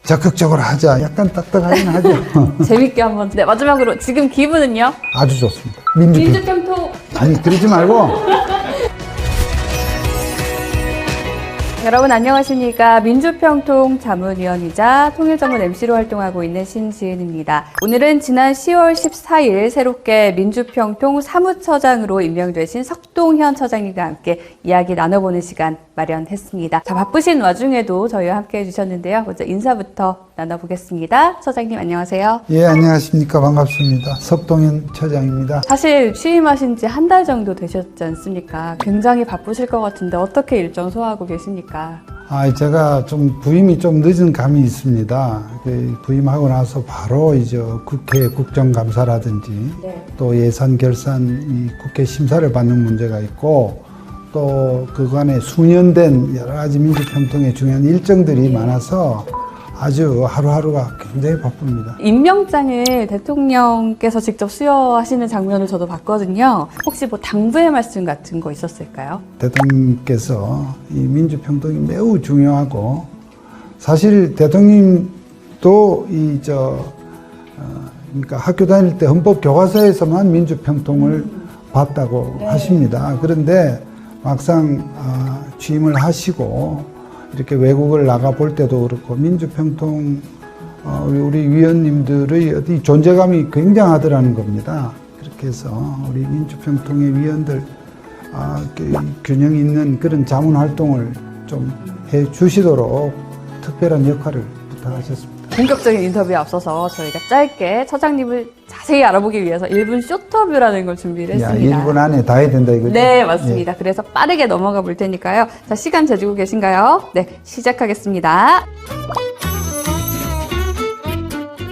적극적으로 하자. 약간 딱딱하긴 하죠. 재밌게 한번. 네, 마지막으로 지금 기분은요? 아주 좋습니다. 민주평통. 아니, 그러지 말고. 여러분 안녕하십니까. 민주평통 자문위원이자 통일전문 MC로 활동하고 있는 신지은입니다. 오늘은 지난 10월 14일 새롭게 민주평통 사무처장으로 임명되신 석동현 처장님과 함께 이야기 나눠보는 시간 마련했습니다. 자, 바쁘신 와중에도 저희와 함께 해주셨는데요. 먼저 인사부터 나눠보겠습니다. 처장님 안녕하세요. 예, 안녕하십니까. 반갑습니다. 석동현 처장입니다. 사실 취임하신 지 한 달 정도 되셨지 않습니까? 굉장히 바쁘실 것 같은데 어떻게 일정 소화하고 계십니까? 제가 좀 부임이 좀 늦은 감이 있습니다. 부임하고 나서 바로 이제 국회 국정감사라든지 또 예산 결산 이 국회 심사를 받는 문제가 있고 또 그간에 수년된 여러 가지 민주평통의 중요한 일정들이 많아서 아주 하루하루가 굉장히 바쁩니다. 임명장을 대통령께서 직접 수여하시는 장면을 저도 봤거든요. 혹시 뭐 당부의 말씀 같은 거 있었을까요? 대통령께서 이 민주평통이 매우 중요하고 사실 대통령도 그러니까 학교 다닐 때 헌법 교과서에서만 민주평통을 봤다고 하십니다. 그런데 막상 취임을 하시고 이렇게 외국을 나가 볼 때도 그렇고 민주평통 우리 위원님들의 어디 존재감이 굉장하더라는 겁니다. 그렇게 해서 우리 민주평통의 위원들 균형 있는 그런 자문 활동을 좀 해 주시도록 특별한 역할을 부탁하셨습니다. 본격적인 인터뷰에 앞서서 저희가 짧게 처장님을 자세히 알아보기 위해서 1분 쇼터뷰라는 걸 준비를 했습니다. 1분 안에 다 해야 된다 이거죠? 네, 맞습니다. 그래서 빠르게 넘어가 볼 테니까요. 자, 시간 재주고 계신가요? 네, 시작하겠습니다.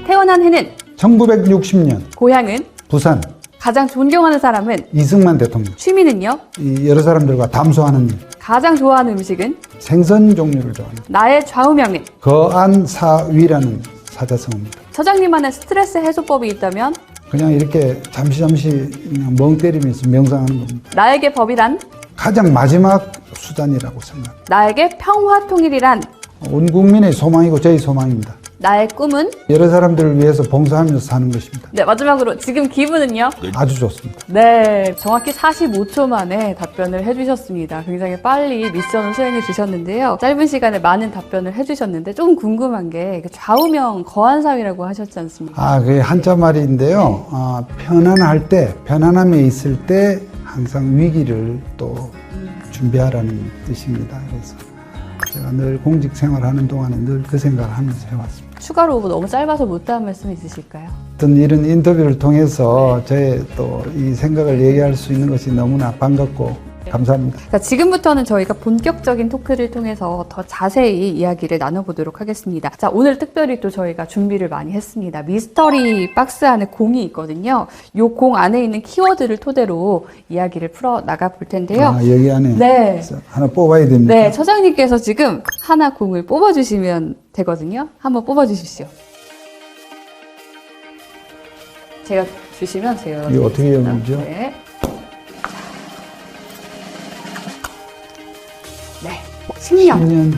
태어난 해는? 1960년 고향은? 부산 가장 존경하는 사람은? 이승만 대통령. 취미는요? 여러 사람들과 담소하는 일. 가장 좋아하는 음식은? 생선 종류를 좋아합니다. 나의 좌우명은? 거안사위라는 사자성어입니다. 처장님만의 스트레스 해소법이 있다면? 그냥 이렇게 잠시 그냥 멍 때리면서 명상하는 겁니다. 나에게 법이란? 가장 마지막 수단이라고 생각합니다. 나에게 평화 통일이란? 온 국민의 소망이고 저희 소망입니다. 나의 꿈은? 여러 사람들을 위해서 봉사하면서 사는 것입니다. 네, 마지막으로 지금 기분은요? 아주 좋습니다. 네, 정확히 45초 만에 답변을 해주셨습니다. 굉장히 빨리 미션을 수행해 주셨는데요. 짧은 시간에 많은 답변을 해주셨는데 조금 궁금한 게 좌우명 거한사위라고 하셨지 않습니까? 그게 한자 말인데요. 편안할 때, 편안함에 있을 때 항상 위기를 또 준비하라는 뜻입니다. 그래서 제가 늘 공직 생활하는 동안에 늘 그 생각을 하면서 해왔습니다. 추가로 너무 짧아서 못다한 말씀 있으실까요? 어떤 이런 인터뷰를 통해서 저의 또 이 생각을 얘기할 수 있는 것이 너무나 반갑고 감사합니다. 자, 지금부터는 저희가 본격적인 토크를 통해서 더 자세히 이야기를 나눠보도록 하겠습니다. 자, 오늘 특별히 또 저희가 준비를 많이 했습니다. 미스터리 박스 안에 공이 있거든요. 이 공 안에 있는 키워드를 토대로 이야기를 풀어 나가 볼 텐데요. 여기 안에 네. 하나 뽑아야 됩니다. 네, 처장님께서 지금 하나 공을 뽑아주시면 되거든요. 한번 뽑아주십시오. 제가 주시면 제가 이거 어떻게 열리죠? 네. 네, 10년.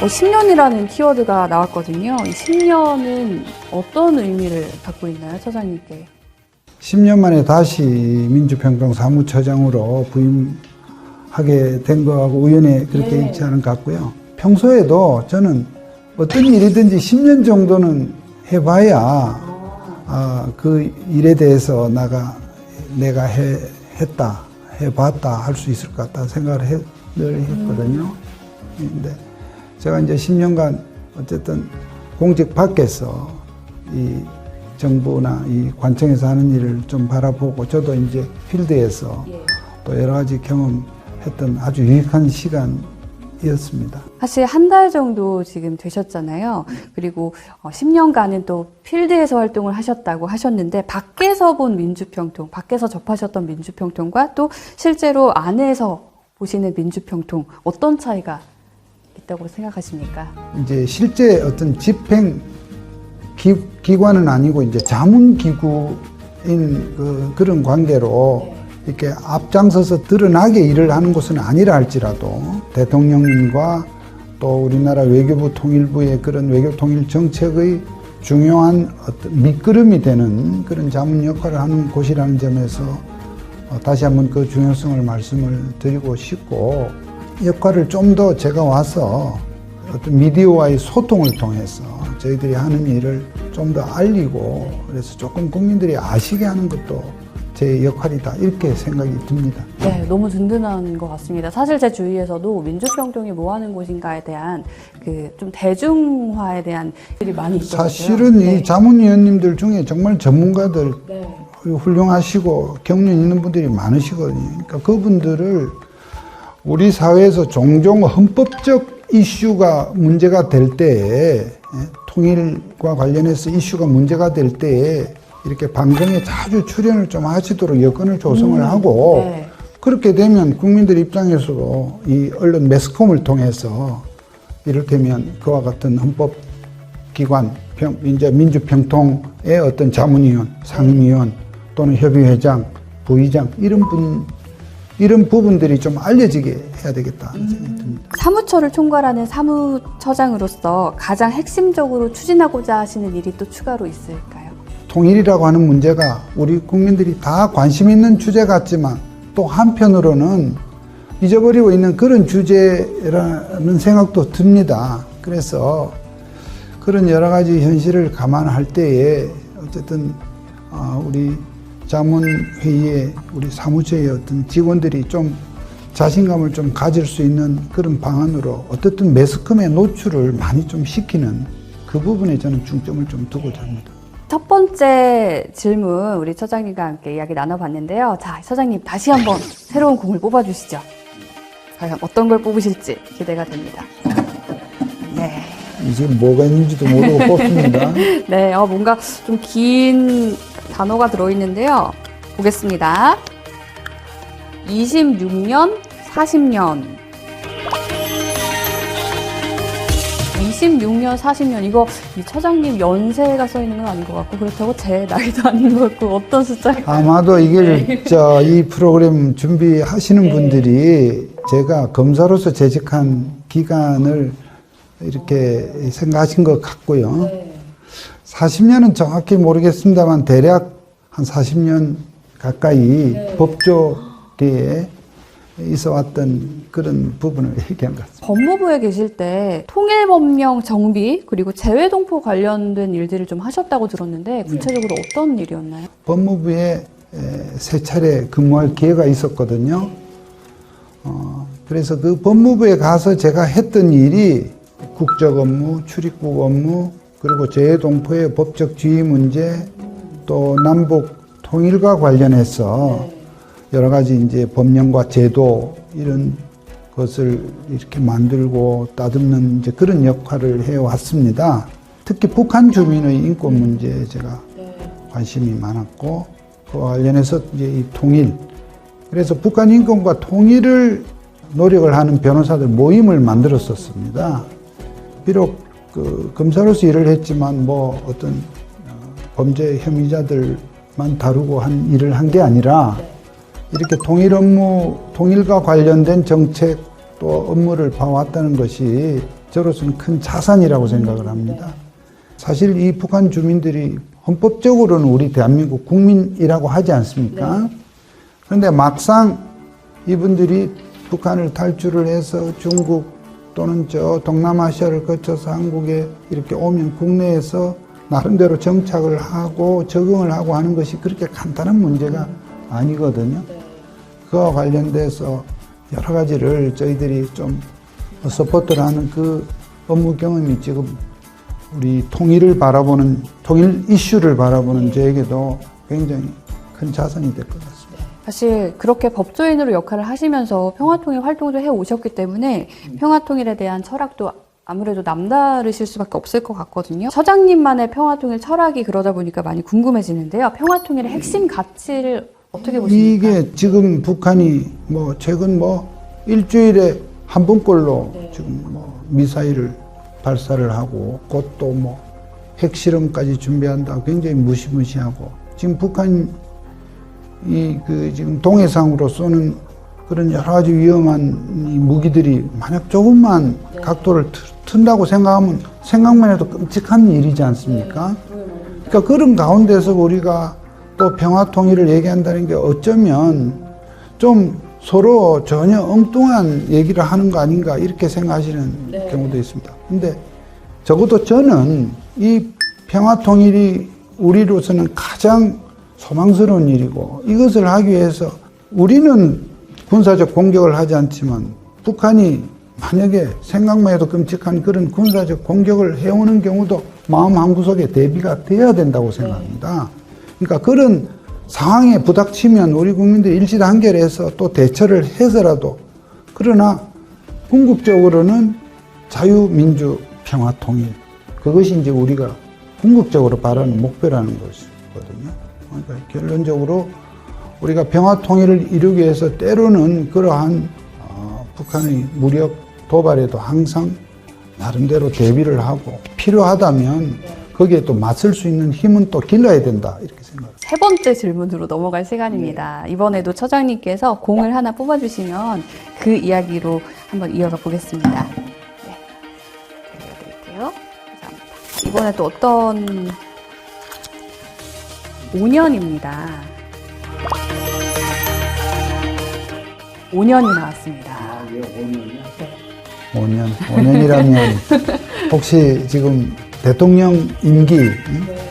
10년이라는 키워드가 나왔거든요. 이 10년은 어떤 의미를 갖고 있나요, 처장님께? 10년 만에 다시 민주평통 사무처장으로 부임하게 된 거하고 우연히 그렇게 있지 않은 것 같고요. 평소에도 저는 어떤 일이든지 10년 정도는 해봐야 그 일에 대해서 내가 했다, 해봤다 할 수 있을 것 같다 생각을 늘 했거든요. 근데 제가 이제 10년간 어쨌든 공직 밖에서 이 정부나 이 관청에서 하는 일을 좀 바라보고 저도 이제 필드에서 또 여러 가지 경험했던 아주 유익한 시간이었습니다. 사실 한 달 정도 지금 되셨잖아요. 그리고 10년간은 또 필드에서 활동을 하셨다고 하셨는데 밖에서 본 민주평통, 밖에서 접하셨던 민주평통과 또 실제로 안에서 보시는 민주평통 어떤 차이가 있다고 생각하십니까? 이제 실제 어떤 집행 기관은 아니고 이제 자문기구인 그런 관계로 이렇게 앞장서서 드러나게 일을 하는 곳은 아니라 할지라도 대통령님과 또 우리나라 외교부 통일부의 그런 외교 통일 정책의 중요한 어떤 밑거름이 되는 그런 자문 역할을 하는 곳이라는 점에서 다시 한번 그 중요성을 말씀을 드리고 싶고, 역할을 좀 더 제가 와서 어떤 미디어와의 소통을 통해서 저희들이 하는 일을 좀 더 알리고, 그래서 조금 국민들이 아시게 하는 것도 제 역할이다, 이렇게 생각이 듭니다. 네, 너무 든든한 것 같습니다. 사실 제 주위에서도 민주평통이 뭐 하는 곳인가에 대한 그 좀 대중화에 대한 일이 많이 있거든요. 사실은 네. 이 자문위원님들 중에 정말 전문가들, 네. 훌륭하시고 경륜 있는 분들이 많으시거든요. 그러니까 그분들을 우리 사회에서 종종 헌법적 이슈가 문제가 될 때에, 통일과 관련해서 이슈가 문제가 될 때에 이렇게 방송에 자주 출연을 좀 하시도록 여건을 조성을 하고, 네. 그렇게 되면 국민들 입장에서도 이 언론 매스컴을 통해서 이를테면 그와 같은 헌법기관, 이제 민주평통의 어떤 자문위원, 상임위원 또는 협의회장, 부의장 이런 부분들이 좀 알려지게 해야 되겠다는 생각이 듭니다. 사무처를 총괄하는 사무처장으로서 가장 핵심적으로 추진하고자 하시는 일이 또 추가로 있을까요? 통일이라고 하는 문제가 우리 국민들이 다 관심 있는 주제 같지만 또 한편으로는 잊어버리고 있는 그런 주제라는 생각도 듭니다. 그래서 그런 여러 가지 현실을 감안할 때에 어쨌든 우리 자문회의에 우리 사무처의 어떤 직원들이 좀 자신감을 좀 가질 수 있는 그런 방안으로 어떻든 매스컴의 노출을 많이 좀 시키는 그 부분에 저는 중점을 좀 두고자 합니다. 첫 번째 질문 우리 처장님과 함께 이야기 나눠봤는데요. 자, 처장님 다시 한번 새로운 공을 뽑아주시죠. 과연 어떤 걸 뽑으실지 기대가 됩니다. 네. 이제 뭐가 있는지도 모르고 뽑습니다. 네, 뭔가 좀 긴 단어가 들어있는데요. 보겠습니다. 26년, 40년. 26년, 40년. 이거 이 처장님 연세가 써 있는 건 아닌 것 같고, 그렇다고 제 나이도 아닌 것 같고, 어떤 숫자일까요? 아마도 이게 이 프로그램 준비하시는 분들이 제가 검사로서 재직한 기간을 이렇게 생각하신 것 같고요. 40년은 정확히 모르겠습니다만 대략 한 40년 가까이 법조계에 있어 왔던 그런 부분을 얘기한 것 같습니다. 법무부에 계실 때 통일법령 정비 그리고 재외동포 관련된 일들을 좀 하셨다고 들었는데 구체적으로 어떤 일이었나요? 법무부에 세 차례 근무할 기회가 있었거든요. 그래서 그 법무부에 가서 제가 했던 일이 국적 업무, 출입국 업무, 그리고 재외동포의 법적 지위 문제, 또 남북 통일과 관련해서 여러 가지 이제 법령과 제도 이런 것을 이렇게 만들고 따듬는 이제 그런 역할을 해왔습니다. 특히 북한 주민의 인권 문제에 제가 관심이 많았고, 그와 관련해서 이제 이 통일, 그래서 북한 인권과 통일을 노력을 하는 변호사들 모임을 만들었었습니다. 비록 그 검사로서 일을 했지만 뭐 어떤 범죄 혐의자들만 다루고 한 일을 한 게 아니라 이렇게 통일 업무, 통일과 관련된 정책 또 업무를 봐왔다는 것이 저로서는 큰 자산이라고 생각을 합니다. 사실 이 북한 주민들이 헌법적으로는 우리 대한민국 국민이라고 하지 않습니까? 그런데 막상 이분들이 북한을 탈출을 해서 중국 또는 저 동남아시아를 거쳐서 한국에 이렇게 오면 국내에서 나름대로 정착을 하고 적응을 하고 하는 것이 그렇게 간단한 문제가 아니거든요. 그와 관련돼서 여러 가지를 저희들이 좀 서포트를 하는 그 업무 경험이 지금 우리 통일을 바라보는, 통일 이슈를 바라보는 저에게도 굉장히 큰 자산이 될 것 같습니다. 사실 그렇게 법조인으로 역할을 하시면서 평화통일 활동도 해오셨기 때문에 평화통일에 대한 철학도 아무래도 남다르실 수밖에 없을 것 같거든요. 처장님만의 평화통일 철학이 그러다 보니까 많이 궁금해지는데요. 평화통일의 핵심 가치를 어떻게 보십니까? 이게 지금 북한이 뭐 최근 뭐 일주일에 한 번꼴로 지금 뭐 미사일을 발사를 하고 곧 또 뭐 핵실험까지 준비한다고 굉장히 무시무시하고, 지금 북한이 그 지금 동해상으로 쏘는 그런 여러 가지 위험한 이 무기들이 만약 조금만 각도를 튼다고 생각하면 생각만 해도 끔찍한 일이지 않습니까? 그러니까 그런 가운데서 우리가 또 평화 통일을 얘기한다는 게 어쩌면 좀 서로 전혀 엉뚱한 얘기를 하는 거 아닌가 이렇게 생각하시는 경우도 있습니다. 근데 적어도 저는 이 평화 통일이 우리로서는 가장 소망스러운 일이고 이것을 하기 위해서 우리는 군사적 공격을 하지 않지만 북한이 만약에 생각만 해도 끔찍한 그런 군사적 공격을 해오는 경우도 마음 한구석에 대비가 돼야 된다고 생각합니다. 그러니까 그런 상황에 부닥치면 우리 국민들이 일치단결해서 또 대처를 해서라도 그러나 궁극적으로는 자유민주 평화통일 그것이 이제 우리가 궁극적으로 바라는 목표라는 것이거든요. 그러니까 결론적으로 우리가 평화통일을 이루기 위해서 때로는 그러한 북한의 무력 도발에도 항상 나름대로 대비를 하고 필요하다면 거기에 또 맞설 수 있는 힘은 또 길러야 된다 이렇게 생각합니다. 세 번째 질문으로 넘어갈 시간입니다. 이번에도 처장님께서 공을 하나 뽑아주시면 그 이야기로 한번 이어가 보겠습니다. 네, 드릴게요. 감사합니다. 이번에 또 어떤 5년입니다. 5년이 나왔습니다. 5년이라면 혹시 지금 대통령 임기,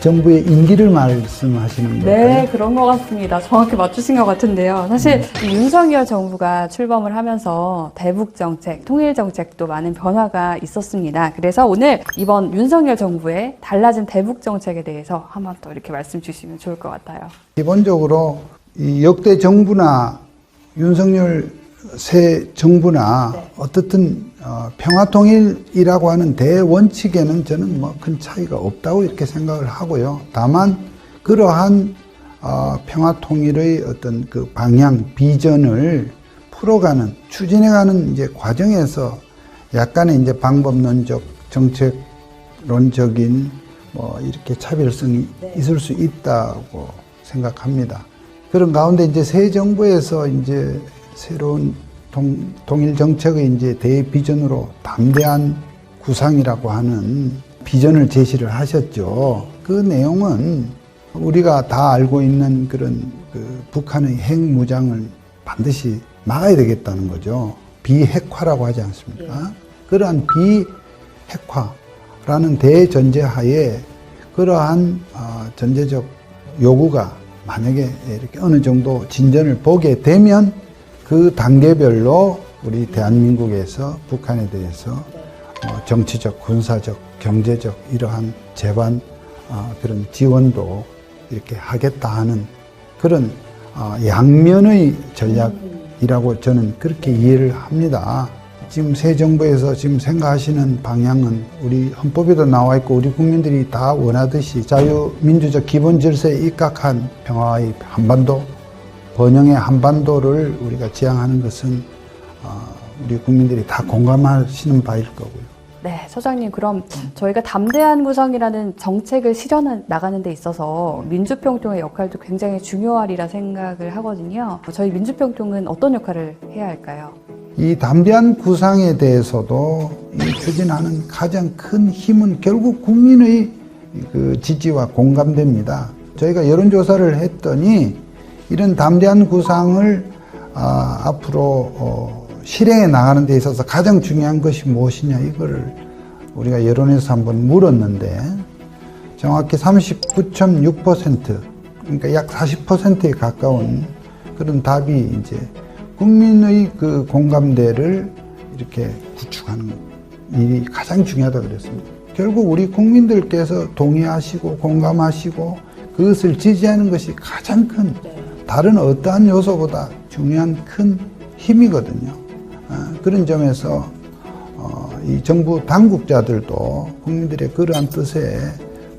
정부의 임기를 말씀하시는 걸까요? 네, 그런 것 같습니다. 정확히 맞추신 것 같은데요. 사실 이 윤석열 정부가 출범을 하면서 대북 정책, 통일 정책도 많은 변화가 있었습니다. 그래서 오늘 이번 윤석열 정부의 달라진 대북 정책에 대해서 한번 또 이렇게 말씀 주시면 좋을 것 같아요. 기본적으로 이 역대 정부나 윤석열 새 정부나 어떻든 평화통일이라고 하는 대원칙에는 저는 뭐 큰 차이가 없다고 이렇게 생각을 하고요. 다만 그러한 평화통일의 어떤 그 방향, 비전을 풀어가는, 추진해가는 이제 과정에서 약간의 이제 방법론적, 정책론적인 뭐 이렇게 차별성이 있을 수 있다고 생각합니다. 그런 가운데 이제 새 정부에서 이제 새로운 통일 정책의 이제 대비전으로 담대한 구상이라고 하는 비전을 제시를 하셨죠. 그 내용은 우리가 다 알고 있는 그런 그 북한의 핵무장을 반드시 막아야 되겠다는 거죠. 비핵화라고 하지 않습니까? 그러한 비핵화라는 대전제하에 그러한 전제적 요구가 만약에 이렇게 어느 정도 진전을 보게 되면 그 단계별로 우리 대한민국에서 북한에 대해서 정치적, 군사적, 경제적 이러한 제반 그런 지원도 이렇게 하겠다 하는 그런 양면의 전략이라고 저는 그렇게 이해를 합니다. 지금 새 정부에서 지금 생각하시는 방향은 우리 헌법에도 나와 있고 우리 국민들이 다 원하듯이 자유민주적 기본 질서에 입각한 평화의 한반도, 번영의 한반도를 우리가 지향하는 것은 우리 국민들이 다 공감하시는 바일 거고요. 네, 처장님, 그럼 저희가 담대한 구성이라는 정책을 실현 나가는 데 있어서 민주평통의 역할도 굉장히 중요하리라 생각을 하거든요. 저희 민주평통은 어떤 역할을 해야 할까요? 이 담대한 구상에 대해서도 이 추진하는 가장 큰 힘은 결국 국민의 그 지지와 공감대입니다. 저희가 여론조사를 했더니 이런 담대한 구상을 앞으로 실행해 나가는 데 있어서 가장 중요한 것이 무엇이냐 이거를 우리가 여론에서 한번 물었는데 정확히 39.6% 그러니까 약 40%에 가까운 그런 답이 이제 국민의 그 공감대를 이렇게 구축하는 일이 가장 중요하다고 그랬습니다. 결국 우리 국민들께서 동의하시고 공감하시고 그것을 지지하는 것이 가장 큰 다른 어떠한 요소보다 중요한 큰 힘이거든요. 그런 점에서 이 정부 당국자들도 국민들의 그러한 뜻에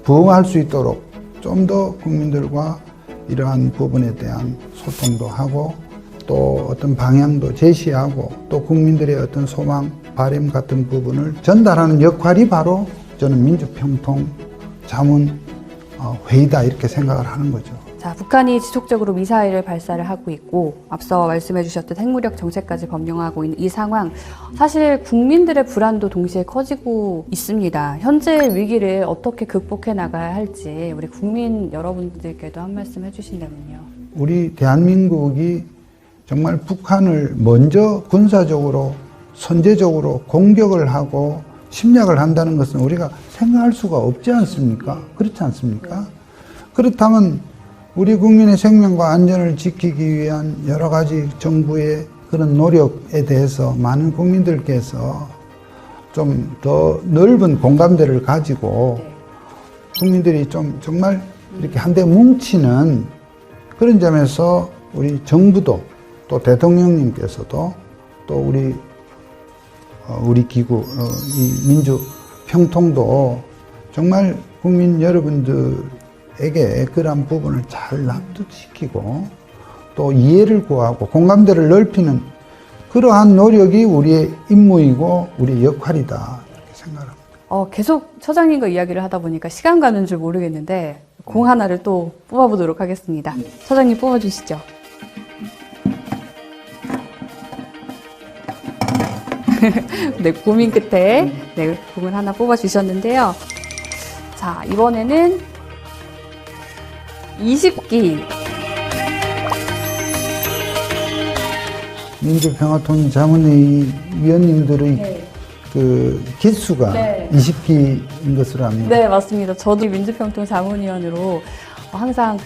부응할 수 있도록 좀 더 국민들과 이러한 부분에 대한 소통도 하고 또 어떤 방향도 제시하고 또 국민들의 어떤 소망, 바람 같은 부분을 전달하는 역할이 바로 저는 민주평통 자문 회의다 이렇게 생각을 하는 거죠. 자, 북한이 지속적으로 미사일을 발사를 하고 있고 앞서 말씀해 주셨던 핵무력 정책까지 범용하고 있는 이 상황, 사실 국민들의 불안도 동시에 커지고 있습니다. 현재 위기를 어떻게 극복해 나가야 할지 우리 국민 여러분들께도 한 말씀 해주신다면요. 우리 대한민국이 정말 북한을 먼저 군사적으로 선제적으로 공격을 하고 침략을 한다는 것은 우리가 생각할 수가 없지 않습니까? 그렇지 않습니까? 그렇다면 우리 국민의 생명과 안전을 지키기 위한 여러 가지 정부의 그런 노력에 대해서 많은 국민들께서 좀 더 넓은 공감대를 가지고 국민들이 좀 정말 이렇게 한데 뭉치는 그런 점에서 우리 정부도 또 대통령님께서도 또 우리 기구 이 민주평통도 정말 국민 여러분들에게 그러한 부분을 잘 납득시키고 또 이해를 구하고 공감대를 넓히는 그러한 노력이 우리의 임무이고 우리의 역할이다 이렇게 생각합니다. 계속 처장님과 이야기를 하다 보니까 시간 가는 줄 모르겠는데 공 하나를 또 뽑아보도록 하겠습니다. 처장님 뽑아주시죠. 네, 고민 끝에 네, 공을 하나 뽑아주셨는데요. 자, 이번에는 20기. 민주평화통일자문회의 위원님들의 그 기수가 20기인 것으로 압니다. 네, 맞습니다. 저도 민주평통 자문위원으로 항상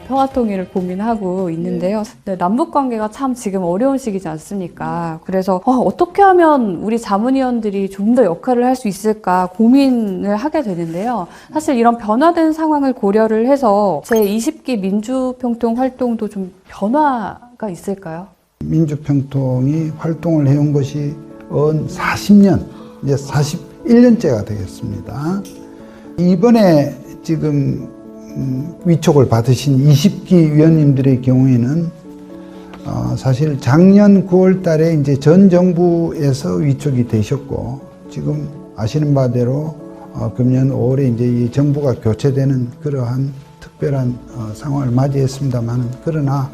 평화통일을 고민하고 있는데요. 네, 남북관계가 참 지금 어려운 시기지 않습니까? 그래서 어떻게 하면 우리 자문위원들이 좀 더 역할을 할 수 있을까 고민을 하게 되는데요. 사실 이런 변화된 상황을 고려를 해서 제20기 민주평통 활동도 좀 변화가 있을까요? 민주평통이 활동을 해온 것이 40년, 이제 41년째가 되겠습니다. 이번에 지금 위촉을 받으신 20기 위원님들의 경우에는 사실 작년 9월 달에 이제 전 정부에서 위촉이 되셨고 지금 아시는 바대로 금년 5월에 이제 이 정부가 교체되는 그러한 특별한 상황을 맞이했습니다만 그러나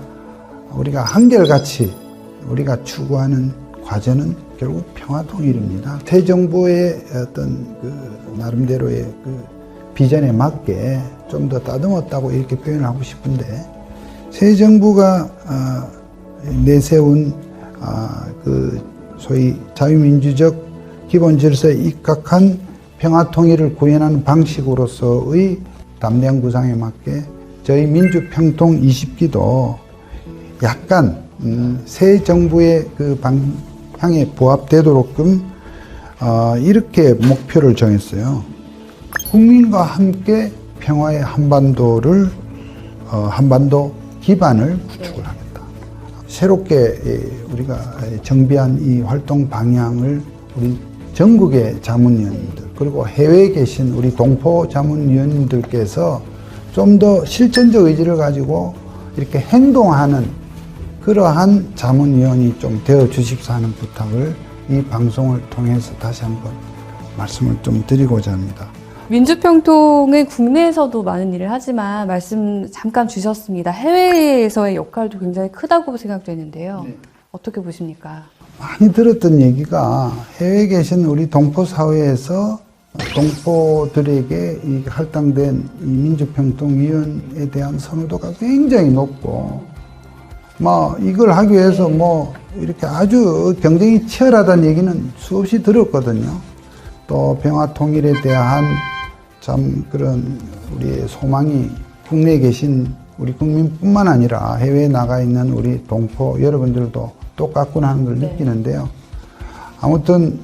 우리가 한결같이 우리가 추구하는 과제는 결국 평화통일입니다. 새 정부의 어떤 그 나름대로의 그 비전에 맞게 좀 더 따듬었다고 이렇게 표현하고 싶은데 새 정부가 내세운 그 소위 자유민주적 기본 질서에 입각한 평화통일을 구현하는 방식으로서의 담대한 구상에 맞게 저희 민주평통 20기도 약간 새 정부의 그 방향에 부합되도록끔 이렇게 목표를 정했어요. 국민과 함께 평화의 한반도를 한반도 기반을 구축을 하겠다. 새롭게 우리가 정비한 이 활동 방향을 우리 전국의 자문위원님들 그리고 해외에 계신 우리 동포 자문위원님들께서 좀 더 실천적 의지를 가지고 이렇게 행동하는 그러한 자문위원이 좀 되어 주십사 하는 부탁을 이 방송을 통해서 다시 한번 말씀을 좀 드리고자 합니다. 민주평통은 국내에서도 많은 일을 하지만 말씀 잠깐 주셨습니다. 해외에서의 역할도 굉장히 크다고 생각되는데요. 네. 어떻게 보십니까? 많이 들었던 얘기가 해외에 계신 우리 동포 사회에서 동포들에게 이 할당된 이 민주평통위원회에 대한 선호도가 굉장히 높고 이걸 하기 위해서 이렇게 아주 경쟁이 치열하다는 얘기는 수없이 들었거든요. 또 평화통일에 대한 참 그런 우리의 소망이 국내에 계신 우리 국민뿐만 아니라 해외에 나가 있는 우리 동포 여러분들도 똑같구나 하는 걸 느끼는데요. 아무튼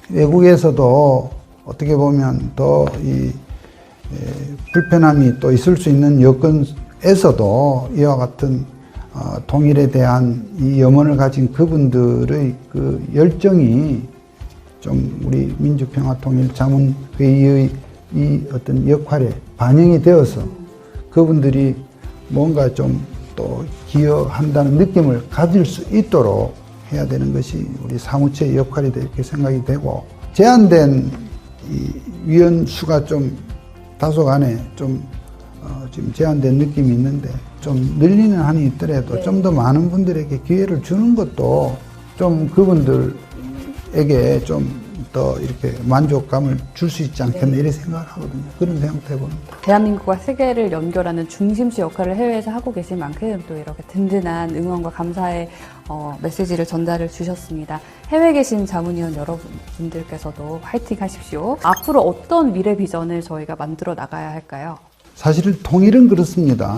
외국에서도 어떻게 보면 더 이 불편함이 또 있을 수 있는 여건에서도 이와 같은 통일에 대한 이 염원을 가진 그분들의 그 열정이 좀 우리 민주평화통일자문회의의 이 어떤 역할에 반영이 되어서 그분들이 뭔가 좀 또 기여한다는 느낌을 가질 수 있도록 해야 되는 것이 우리 사무처의 역할이다 이렇게 생각이 되고 제한된 이 위원 수가 좀 다소간에 좀 지금 제한된 느낌이 있는데 좀 늘리는 한이 있더라도 좀 더 많은 분들에게 기회를 주는 것도 좀 그분들에게 좀 더 이렇게 만족감을 줄 수 있지 않겠나 이렇게 생각을 하거든요. 그런 생각도 해봅니다. 대한민국과 세계를 연결하는 중심지 역할을 해외에서 하고 계신 만큼 또 이렇게 든든한 응원과 감사의 메시지를 전달을 주셨습니다. 해외에 계신 자문위원 여러분들께서도 화이팅 하십시오. 앞으로 어떤 미래 비전을 저희가 만들어 나가야 할까요? 사실 통일은 그렇습니다.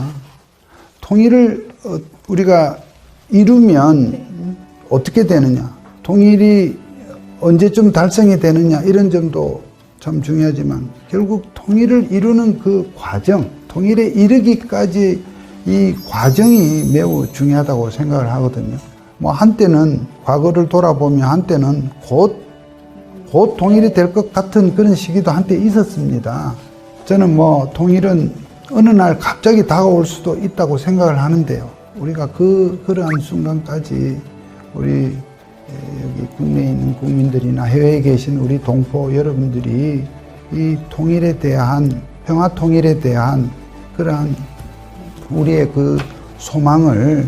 통일을 우리가 이루면 어떻게 되느냐, 통일이 언제쯤 달성이 되느냐 이런 점도 참 중요하지만 결국 통일을 이루는 그 과정, 통일에 이르기까지 이 과정이 매우 중요하다고 생각을 하거든요. 뭐 한때는 과거를 돌아보면 한때는 곧 통일이 될 것 같은 그런 시기도 한때 있었습니다. 저는 뭐 통일은 어느 날 갑자기 다가올 수도 있다고 생각을 하는데요. 우리가 그러한 순간까지 우리 여기 국내에 있는 국민들이나 해외에 계신 우리 동포 여러분들이 이 통일에 대한, 평화 통일에 대한 그러한 우리의 그 소망을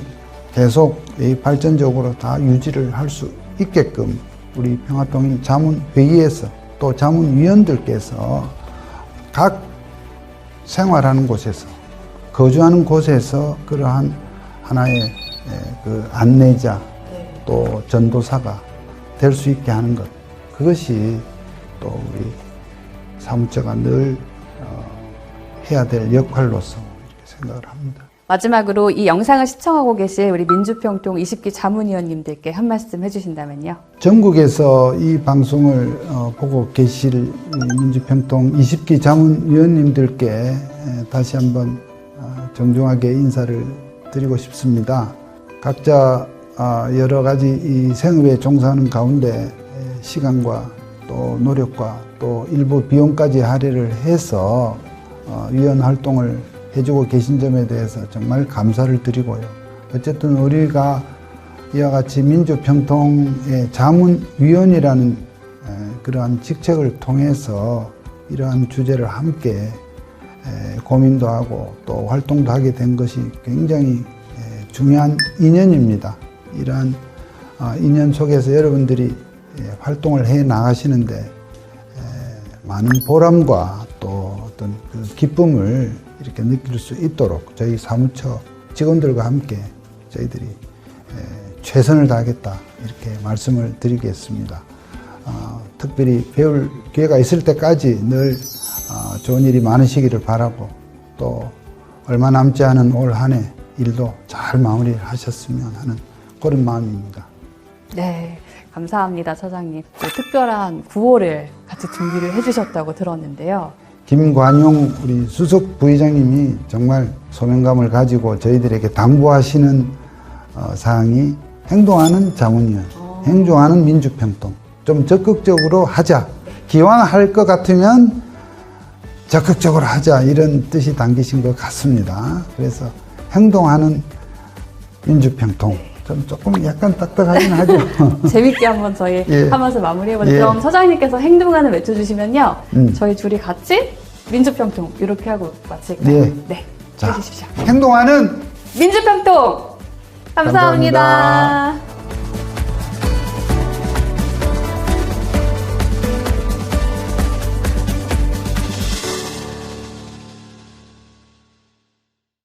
계속 발전적으로 다 유지를 할 수 있게끔 우리 평화통일 자문회의에서 또 자문위원들께서 각 생활하는 곳에서, 거주하는 곳에서 그러한 하나의 그 안내자 또 전도사가 될 수 있게 하는 것, 그것이 또 우리 사무처가 늘 해야 될 역할로서 이렇게 생각을 합니다. 마지막으로 이 영상을 시청하고 계실 우리 민주평통 20기 자문위원님들께 한 말씀 해주신다면요. 전국에서 이 방송을 보고 계실 민주평통 20기 자문위원님들께 다시 한번 정중하게 인사를 드리고 싶습니다. 각자 여러 가지 이 생업에 종사하는 가운데 시간과 또 노력과 또 일부 비용까지 할애를 해서 위원 활동을 해주고 계신 점에 대해서 정말 감사를 드리고요. 어쨌든 우리가 이와 같이 민주평통의 자문위원이라는 그러한 직책을 통해서 이러한 주제를 함께 고민도 하고 또 활동도 하게 된 것이 굉장히 중요한 인연입니다. 이러한 인연 속에서 여러분들이 활동을 해 나가시는데 많은 보람과 또 어떤 그 기쁨을 이렇게 느낄 수 있도록 저희 사무처 직원들과 함께 저희들이 최선을 다하겠다 이렇게 말씀을 드리겠습니다. 특별히 배울 기회가 있을 때까지 늘 좋은 일이 많으시기를 바라고 또 얼마 남지 않은 올 한 해 일도 잘 마무리를 하셨으면 하는 그런 마음입니다. 네, 감사합니다, 처장님. 또 특별한 구호를 같이 준비를 해주셨다고 들었는데요. 김관용 우리 수석 부의장님이 정말 소명감을 가지고 저희들에게 당부하시는 사항이 행동하는 자문위원, 행동하는 민주평통, 좀 적극적으로 하자. 기왕 할 것 같으면 적극적으로 하자 이런 뜻이 담기신 것 같습니다. 그래서 행동하는 민주평통. 좀 조금 약간 딱딱하긴 하죠. 재밌게 한번 저희 하면서 마무리해보죠. 그럼 처장님께서 행동하는 외쳐주시면요. 저희 둘이 같이 민주평통 이렇게 하고 마칠까요? 네. 자, 해주십시오. 행동하는 민주평통! 감사합니다.